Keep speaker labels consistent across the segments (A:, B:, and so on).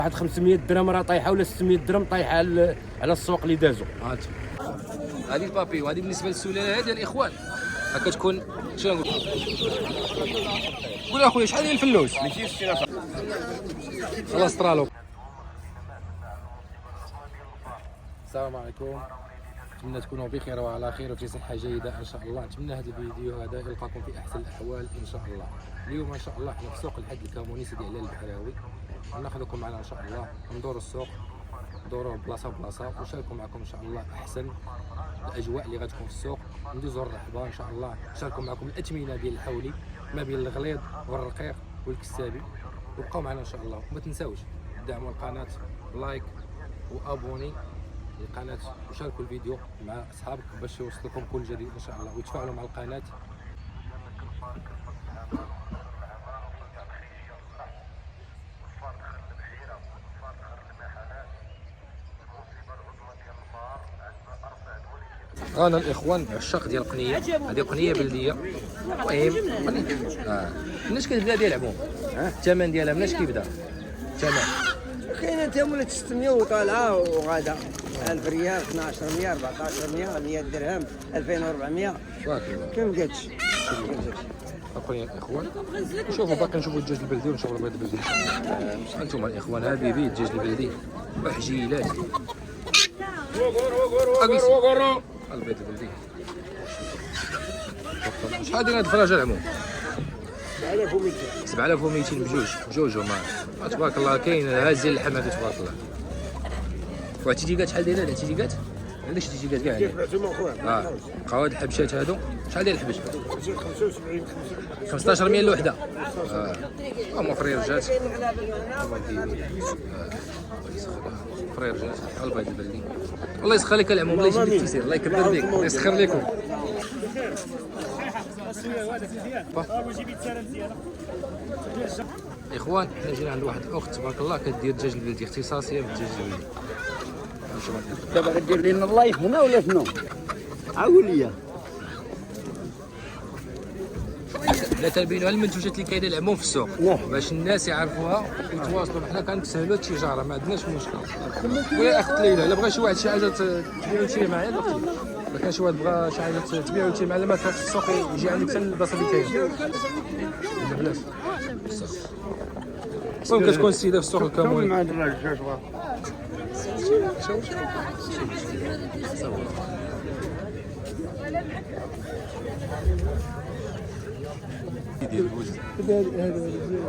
A: واحد 500 درهم راه طايحه ولا 600 درهم طايحه على السوق اللي دازوا.
B: هذه البابي وهذه بالنسبه للسلاله هذه الاخوان كتكون شنو نقول قول اخويا شحال ديال الفلوس 260 خلاص طرالو. السلام عليكم، نتمنى تكونوا بخير وعلى خير وفي صحه جيده ان شاء الله. نتمنى هذا الفيديو هذا يلقاكم في احسن الاحوال ان شاء الله. اليوم ان شاء الله احنا في سوق الحد الكاموني سيدي علال البحراوي، ناخذكم معنا ان شاء الله ندوروا السوق، ندوروا بلاصه بلاصه ونشاركوا معكم ان شاء الله احسن الاجواء اللي غتكون في السوق. ندوزوا الرحبه ان شاء الله، نشاركوا معكم الاثمنه ديال الحولي ما بين الغليظ والرقيق والكسابي. وبقاو معنا ان شاء الله، وما تنساوش دعموا القناه لايك وابوني القناه وشاركوا الفيديو مع اصحابك باش يوصلكم كل جديد ان شاء الله، وتفاعلوا مع القناه. انا الاخوان عشاق ديال القنيه، هذه قنيه بلديه. المهم مناش كتبدا ديال العموم؟ الثمن ديالها مناش كيبدا الثمن؟
C: كاينه انت ولات 600 وطالعه وغادا 1000 ريال 1200 1400 100 درهم 2400 كم قالتش.
B: اخويا الاخوان شوفوا باقي نشوفوا الدجاج البلدي ونشوفوا البيض البلدي. انتم الاخوان ها بيبي الدجاج البلدي وحجيلات البيض البلدي. شحال داير هاد الفراجه العموم؟ 7200 بجوج ما تبارك الله. كاين هازين اللحم هذا تبارك الله. والتيتيكات شحال دايره التيتيكات؟ عندك التيتيكات كاع
C: كيف بعتهم اخويا؟
B: بقاو هاد الحبشات هادو شحال داير الحبش؟ 15 ريال الوحده. هما فريرجات فريرجات البيض البلدي. الله يسخر لك العموم، الله يجيب لك التيسير، الله يكبر بك، الله يسخر لكم. اخوان حنا جينا عند واحد الاخت تبارك الله كدير الدجاج البلدي، اختصاصيه بالدجاج البلدي.
C: دابا غدير لنا اللايف هنا ولا شنو؟ عاود لي.
B: لا تنبينوا المنتوجات اللي كاينه العموم في السوق باش الناس يعرفوها ويتواصلوا. حنا كنسهلوا التجاره، ما عندناش مشكل. ويا اخت ليلى الا بغى شي واحد شي حاجه تبيعوا انت معايا اختي، الا كان شي واحد بغى شي حاجه تبيعوا انت معايا ما تروحش السوق يجي عندك حتى البلاصه اللي كاينه بلاش. صون كتكون السيده في السوق الكاموني
C: مع الدراج شاش بغا.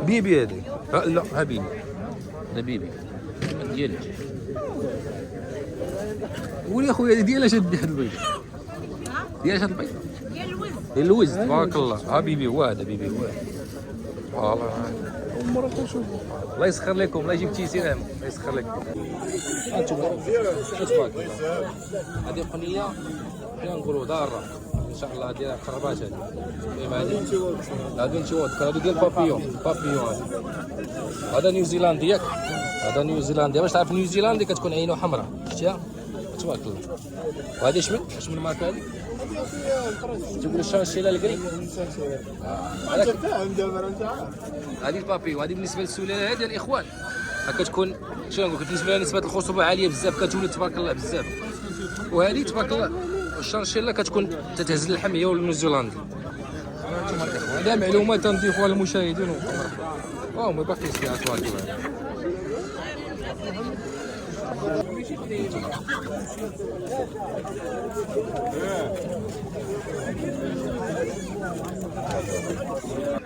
B: بيبي هذه لا حبيبي لا بيبي ديالك قول يا خويا ديالها شاد هاد البيض ديالها شاد البيض ديال الوز تبارك الله. ها بيبي هو هذا بيبي هو الله يسخر لكم، الله يجيب التيسير الله يسخر لكم. انتم هذه قنيه فيها نقولوا داره ان شاء الله ديال قربات. هذه انت هذا ديال بابيون هذا نيوزيلندي ياك؟ هذا نيوزيلندي. باش تعرف نيوزيلندي كتكون عينه حمراء شفتيها تبارك الله. وهذه شمن الماركه هذه؟ تقول الشانشيلا الكري. هذه البابي وهذه بالنسبه للسلاله هذه الاخوان كتكون شنو نقول بالنسبه لها نسبه الخصوبه عاليه بزاف، كتولد تبارك الله بزاف. وهذه تبارك الله الشانشيلا كتكون تتهز اللحم هي والنيوزيلندي. هذا معلومات تنضيفوها للمشاهدين ما باقيش فيها تبارك الله.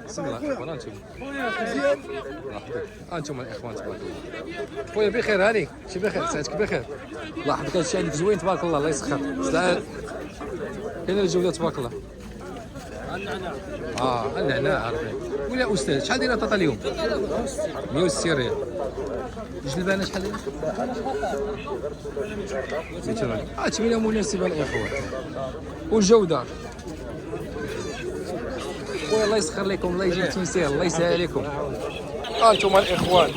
B: بسم الله الاخوان. انتم الاخوان تبارك الله. خويا بخير هانيك شي بخير ساعتك بخير. الله يحفظك هادشي عندك زوين تبارك الله، الله يسخر. كاينه الجوده تبارك الله. النعناع عرفي. ولا استاذ شحال دايره البطاطا اليوم؟ 160 ريال. الجلبانه شحال دايره؟ 200 ريال. تمينه مناسبه الاخوان والجوده. خويا الله يسخر لكم، الله يجيب التيسير، الله يسهل عليكم. انتم الاخوان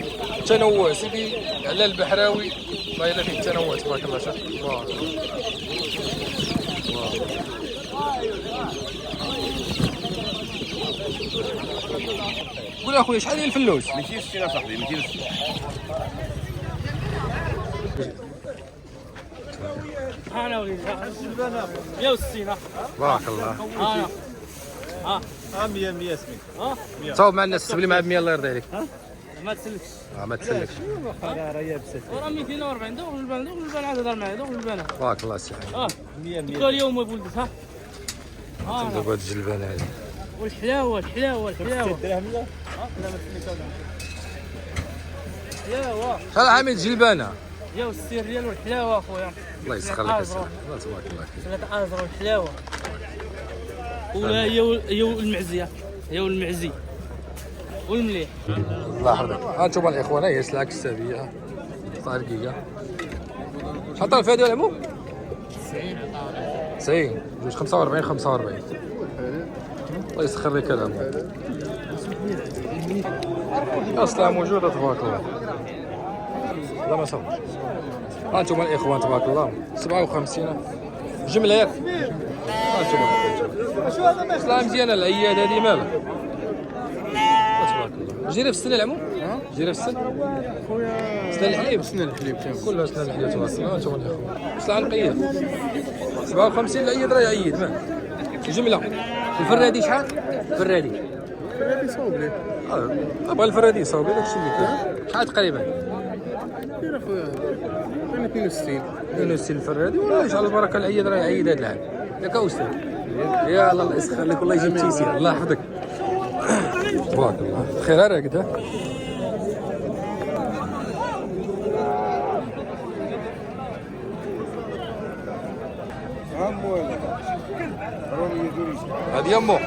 B: تنوع سيدي على البحراوي الله يلا فيه التنوع تبارك الله. شوف الله قول اخويا شحال ديال الفلوس؟
D: 260 صاحبي 260. وليدي 160
B: بارك الله.
D: ها
E: 100 اسمي.
B: تصاوب مع الناس تسبلي مع ب 100 الله يرضي عليك.
D: ما تسلكش
B: ما تسلكش.
E: راه يابسه.
D: وراه 240 دوغ البان عاد هضر معايا دوغ البان
B: بارك الله السي حميد.
E: 100
D: دوك اليوم ولدت ها
B: تبدا بهاد الجلبان هادي.
D: والحلاوه الحلاوه الحلاوه
E: درهم لا.
D: حلاوه
B: شحال حميد الجلبانه؟
D: 160 ريال والحلاوه اخويا
B: الله يسخر لك السي حميد. الله تبارك الله فيك.
D: 3 ازرق والحلاوه ولا هي والمعزيه هي والمعزي والمليح.
B: الله يحفظك. ها انتم الاخوان هي سلعه كسابيه قطع رقيقه. شحال طال في هذا العمو؟ 90 جوج 45 45. الله يسخر لك العمو. السلعه موجوده تبارك الله. لا ما صافش. ها انتم الاخوان تبارك الله 57 جمله ياك. ها انتم الاخوان سلعه مزيانه العياد هذه مالها. تبارك الله. جيري في السن العمو؟ جيري في السن؟ سنان الحليب؟
E: سنان الحليب
B: كلها سنان الحليب تبارك الله. انتم الاخوان سلعه نقيه 57 العيد راه يعيد جمله. الفرادي شحال؟ الفرادي
E: صوب لي.
B: ابغى الفرادي صاوبي داكشي اللي كاين. شحال تقريبا؟
E: كاين اخويا 62.
B: 62 الفرادي والله يجعل البركه العيد راه يعيد هذا العام. ياك استاذ؟ يا الله يسخر لك والله يجيب التيسير الله يحفظك. تبارك الله خير هكذا. هذه يمو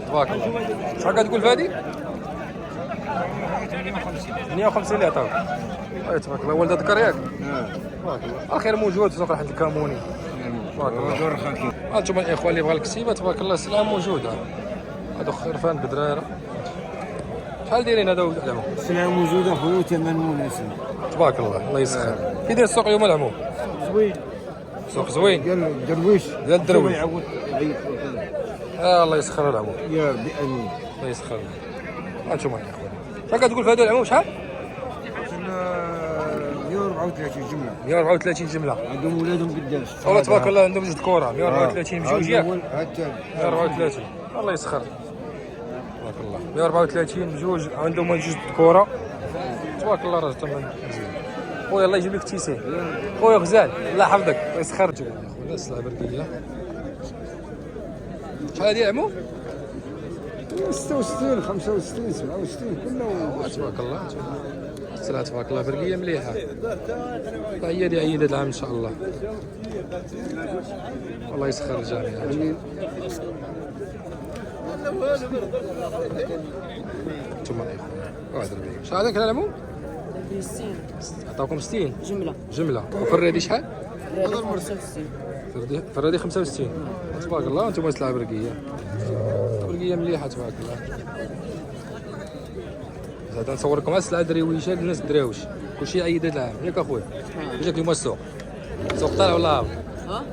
B: تبارك الله. شحال كتقول في هذه؟ 150 اللي عطاوك. تبارك الله. ولد ذكر ياك؟ تبارك الله. الخير موجود في سوق الحد الكاموني. تبارك الله. هانتوما الاخوان اللي بغا الكسيبه تبارك الله السلعه موجوده. هادو خرفان بدرايره. شحال دايرين هادو العمو؟
C: السلعه موجوده خويا وثمن مناسب.
B: تبارك الله الله يسخر. كي داير السوق اليوم العمو؟
C: زوين.
B: سوق زوين
C: ديال الدرويش.
B: ديال الدرويش.
C: يعاود عيط.
B: الله يسخر العمو.
C: يا ربي امين.
B: الله يسخر. هانتوما الاخوان شحال كتقول في هادو العمو شحال؟
C: 134 جمله.
B: 134 جمله.
C: عندهم ولادهم قداش.
B: والله تبارك الله عندهم جوج كره 134 بجوج ياك.
C: حتى
B: 134 الله يسخر. تبارك الله 134 بجوج عندهم جوج كره. تبارك الله راجل تما مزيان. خويا الله يجيب لك التيسير. خويا غزال الله يحفظك الله يسخر. خويا السلعه برديه. شحال هادي عمو؟
C: 66 65 67 كله.
B: تبارك الله السلعه تبارك الله برقيه مليحه. هي اللي عيد العام ان شاء الله. الله يسخر الجميع. انتم الاخوان شحال هذاك العمو؟
D: 60
B: عطاوكم 60
D: جمله
B: وفرادي شحال؟
D: 65
B: فرادي 65 تبارك الله. انتم السلعه برقيه برقيه مليحه تبارك الله. زاد نصور لكم السلعه دريويشه الناس دراوش كلشي عيد هذا العام ياك اخويا. جاك اليوم السوق السوق طالع ولا هابط؟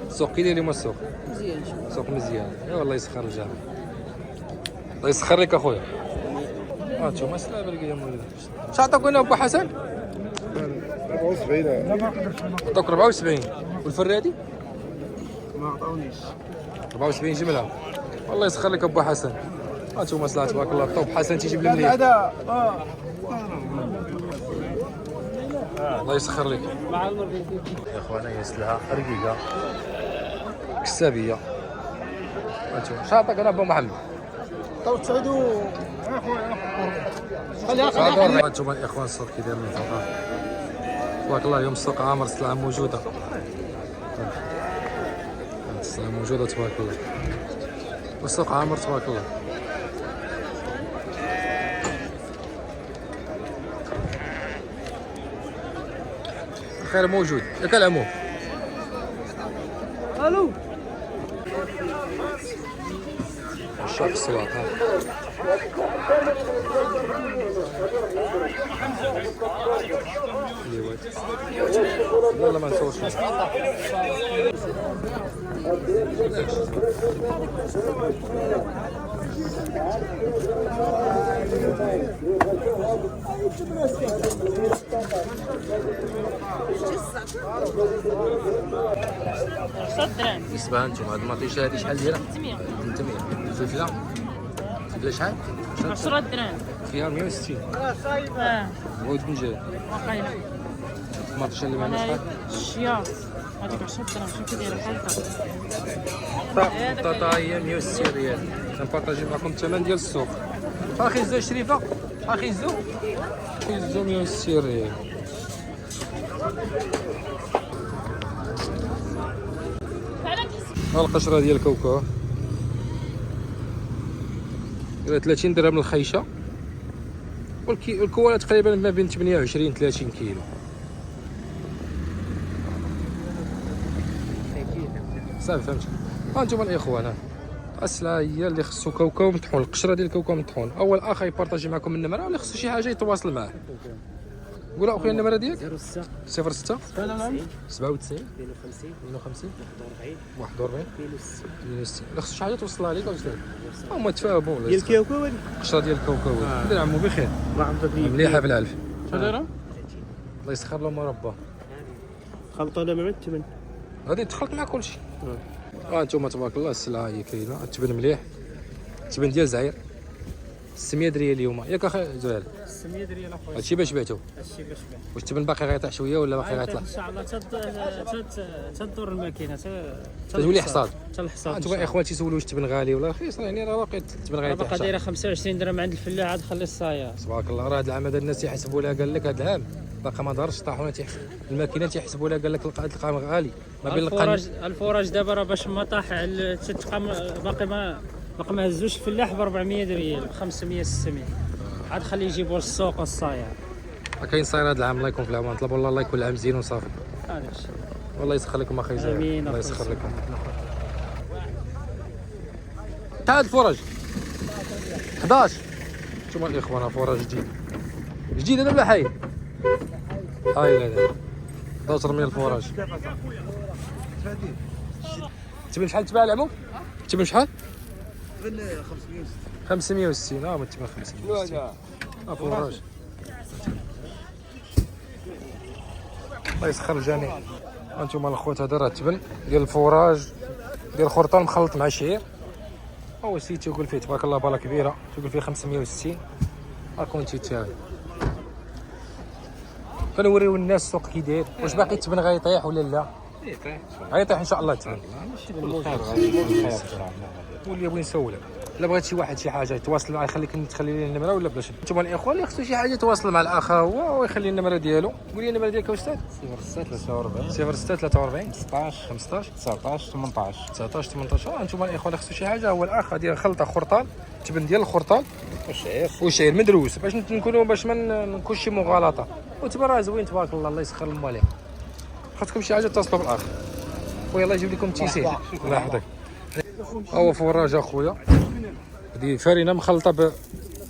B: السوق كي داير اليوم السوق؟
D: مزيان
B: سوق مزيان. يا والله يسخر الجامع الله يسخر لك اخويا. انتم السلعه برقيه موجوده. شحال عطاكم هنا ابو حسن؟
E: 74.
B: عطاك 74 والفرادي؟
C: ما عطاونيش.
B: 74 جمله. والله يسخر لك ابو حسن. هانتوما السلعه تبارك الله الطوب حسن تيجيب المليح.
C: هذا
B: الله يسخر لك يا اخوانا. هي سلعه رقيقه كسابيه. هانتوما شحال عطاك انا ابو محمد؟
C: تو تسعدوا
B: هانتوما الاخوان السوق كي داير من فوق تبارك الله. اليوم السوق عامر السلعه موجوده. السلعه موجوده تبارك الله والسوق عامر تبارك الله. الخير موجود ياك العمو.
D: الو
B: عشاق السواق ها. لا ما نصورش.
D: صدران
B: يسبها انتم هاد المطيشه هادي شحال ديالها؟
D: 300
B: 300. الفلفله شحال؟
D: 10 درهم.
B: فيها 160. وعود بنجان.
D: واقيلا.
B: المطيشه اللي معنا شحال؟
D: الشياط هذيك 10 درهم. شوف كي دايره بحال
B: البطاطا هي 160 ريال. كنبارطاجي معكم الثمن ديال السوق. اخي زو شريفه، اخي زو 160 ريال. ها القشره ديال الكاوكاو دايره 30 درهم الخيشه، والكواله تقريبا ما بين 28 30 كيلو. صافي فهمت. ها انتم الاخوان، السلعه هي اللي خصو كاوكاو مطحون، القشره ديال الكاوكاو مطحون. اول اخ يبارطاجي معكم النمره، واللي خصو شي حاجه يتواصل معاه. قول اخويا النمره ديالك
C: 06
B: 06 97
C: 52
B: 52
C: 41
B: 41 62. الا خصو شي حاجه توصلها ليك استاذ. هما تفاهموا
E: ديال الكاوكاو هادي
B: القشره ديال الكاوكاو. دير عمو بخير،
E: الله يحفظك ليا
B: مليحه بالالف.
D: شنو دايره؟
B: الله يسخر له مربى.
E: خلطه انا مع الثمن.
B: غادي تخلط مع كلشي. ها انتم تبارك الله السلعه هي كاينه، تبان مليح، تبان ديال زعير 600 ريال اليوم ياك اخي زهير.
D: 600 ريال اخويا.
B: هادشي باش بعتو.
D: هادشي باش بان.
B: واش تبان باقي غيطيح شويه ولا باقي غيطلع؟
D: ان شاء الله تدور الماكينه
B: تولي حصاد.
D: حتى الحصاد.
B: انتم اخوان تيسولوا واش تبان غالي ولا رخيص، يعني راه باقي تبان غيطيح.
D: باقا دايره 25 درهم عند الفلاح، عاد خلي الصايا.
B: تبارك الله. راه هاد العام هذا الناس تيحسبوا لها، قال لك هاد العام باقا ما ظهرش طاحونه الماكينه تيحسبوا لها، قال لك القام غالي ما بين
D: الفراج دابا راه باش ما طاح باقي ما هزوش الفلاح ب 400 ريال، ب 500 600. عاد خليه يجيبوا السوق والصايا.
B: كاين صاير هاد العام. الله يكون في العون، نطلب والله الله يكون العام زين وصافي.
D: هذاك الشيء.
B: والله يسخر لكم اخي زهير.
D: امين.
B: الله يسخر لكم. تعال الفرج 11. انتم الاخوان فرج جديد هذا ولا حي؟ هاي هذا 11 من الفراج. تبان شحال تباع العمو؟ تبان شحال؟ 560. ما تبان 560. فراج. الله يسخر الجميع. انتم الاخوات هذا راه تبن ديال الفراج ديال الخرطان مخلط مع شعير. هو سيت تيقول فيه تبارك الله بالا كبيره، تيقول فيه 560. راكم تيتاوي. كنوريو الناس السوق كي داير، واش باقي تبن غيطيح ولا لا؟ غيطيح ان شاء الله تبن. واللي بغي نسولك، الا بغيت شي واحد شي حاجه يتواصل معاه، تخلي لي النمره ولا بلاش؟ انتم الاخوان اللي خصو شي حاجه يتواصل مع الاخ هو ويخلي النمره ديالو. قول لي النمره ديالك استاذ.
E: 06 43
B: 06 43
E: 16
B: 15
E: 19 18.
B: 19 18. انتم الاخوان اللي خصو شي حاجه، هو الاخ ديال خلطه خرطان، تبن ديال الخرطان والشعير مدروس، باش نكونوا باش ما نكونش شي مغالطه. وتبان راه زوين تبارك الله. الله يسخر الموالين. خاصكم شي حاجه اتصلوا بالاخ خويا، الله يجيب لكم التيسير. الله يحفظك. هو فراج اخويا، هذه فرينه مخلطه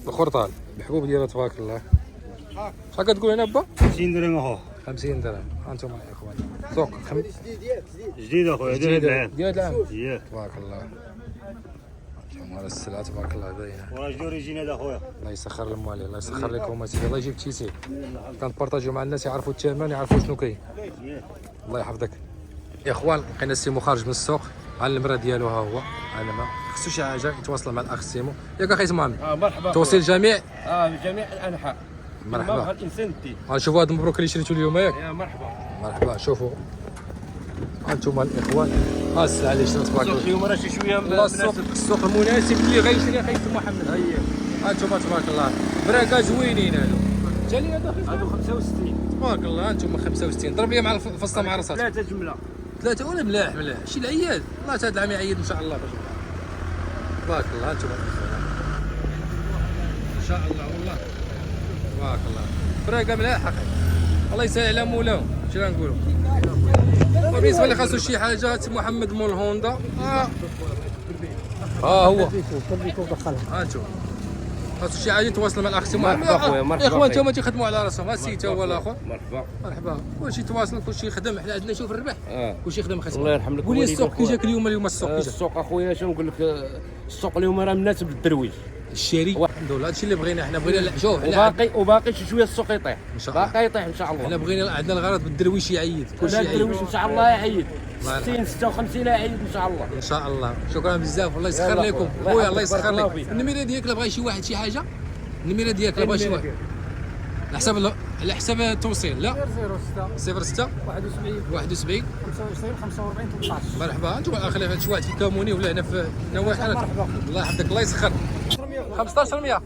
B: بالخرطان بالحبوب ديالها تبارك الله. شحال كتقول هنا با؟
E: 50 درهم اخو.
B: 50 درهم. انتم الاخوان سوق
E: جديد اخويا ديال العام.
B: ديال العام
E: اييه
B: تبارك الله. انتم السلعه تبارك الله باينه.
E: وراه جدو ريجينال اخويا.
B: الله يسخر الموالي، الله يسخر لكم اسيدي، الله يجيب التيسير. كنبارطاجيو مع الناس يعرفوا الثمن، يعرفوا شنو كاين. الله يحفظك يا اخوان. لقينا السيمو خارج من السوق على النمره ديالو، ها هو علامه. خصو شي حاجه يتواصل مع الاخ سيمو. ياك اخي محمد.
A: مرحبا.
B: توصيل جميع
A: جميع الانحاء.
B: مرحبا.
A: الانسان دي.
B: غنشوفوا هذا المبروك اللي شريتو اليوم ياك.
A: يا مرحبا.
B: مرحبا. شوفوا انتم الاخوان، ها السلعه اللي شريت تبارك الله.
A: اليوم راه شي شويه
B: والله السوق المناسب اللي غيشري اخي محمد. هيا انتم تبارك الله براكه زوينين هادو. جالي هادو
A: 65.
B: تبارك الله. انتم 65. ضرب لي مع الفصه مع راسها.
A: 3 جمله.
B: 3 ولا ملاح شي العياد. الله هذا العام يعيد ان شاء الله. تبارك الله. انتم ان شاء الله والله تبارك الله. براكه ملاح اخي. الله يسهل على مولاهم. اش غنقولوا؟ وبالنسبه اللي خاصو شي حاجه محمد مول هوندا. هو ها انتم خاصو شي حاجه يتواصل مع الاخ سي
A: مرحبا خويا، مرحبا
B: الاخوان
A: خويا.
B: انتم تيخدموا على راسهم، ها السي تا هو الاخر.
A: مرحبا.
B: مرحبا. كلشي تواصل، كلشي يخدم، حنا عندنا شوف الربح. كلشي يخدم خاصك.
A: الله يرحم لك
B: قول لي
A: والديك
B: السوق كي
A: وخويا.
B: جاك اليوم السوق كي جاك؟
A: السوق اخويا شنو نقول لك، السوق اليوم راه الناس بالدرويج.
B: الشاري الحمد لله، هادشي اللي بغينا حنا، بغينا شوف
A: وباقي شي شويه السوق يطيح،
B: إن شاء الله.
A: باقي يطيح ان شاء الله.
B: حنا بغينا، عندنا الغرض بالدرويش يعيد، كلشي
A: لا
B: يعيد
A: الدرويش ان شاء الله يعيد.
B: الله
A: 60 56 يعيد ان شاء الله.
B: ان شاء الله. شكرا بزاف، والله يسخر
A: يلا
B: لكم
A: خويا.
B: خويا، الله
A: الله
B: يسخر
A: يحفظك، الله
B: لك.
A: فيك.
B: النميره ديالك لا بغى شي واحد شي حاجه، النميره ديالك لا بغى شي واحد على حساب التوصيل. لا 06 71
D: 25 13.
B: مرحبا. انتم الاخر شي واحد في كاموني ولا هنا في نواحي الله يحفظك، الله يسخر. 1500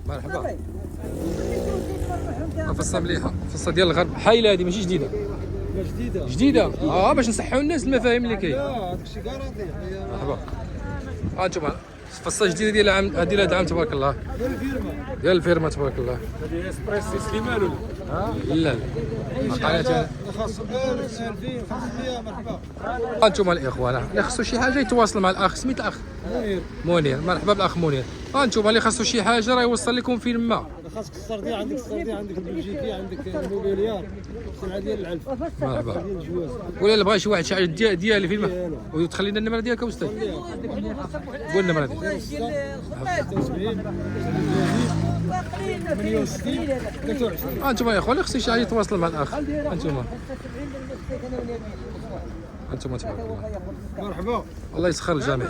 B: مرحبا. فصه مليحه، فصه ديال الغرب، حايله هذه ماشي جديده. جديده باش نصحوا الناس المفاهيم اللي كاين.
F: هذاكشي كارانتي.
B: مرحبا. انتم فصه جديده ديال العام، هذه ديال هذا العام تبارك الله، ديال الفيرما تبارك الله.
A: هذه اسبريسي سليمان ولا
B: لا مقالات
F: خاص 2500 مرحبا.
B: انتم الاخوان اللي خصو شي حاجه يتواصل مع الاخ، سميت الاخ منير. مرحبا بالاخ منير. انتم اللي خصو شي حاجه راه يوصل لكم فين ما.
F: خاصك السرديه، عندك السرديه، عندك البلجيكي، عندك الموبيليار، السلعه ديال العلف،
B: مرحبا.
F: ديال الجواز.
B: ولا اللي بغى شي واحد شي حاجه ديالي فين ما، وتخلي لنا النمره ديالك استاذ. قول النمره ديالك.
F: 76 68 23.
B: انتم يا اخوان اللي خصو شي حاجه يتواصل مع الاخ. انتم تبارك الله،
F: مرحبا.
B: الله يسخر الجميع.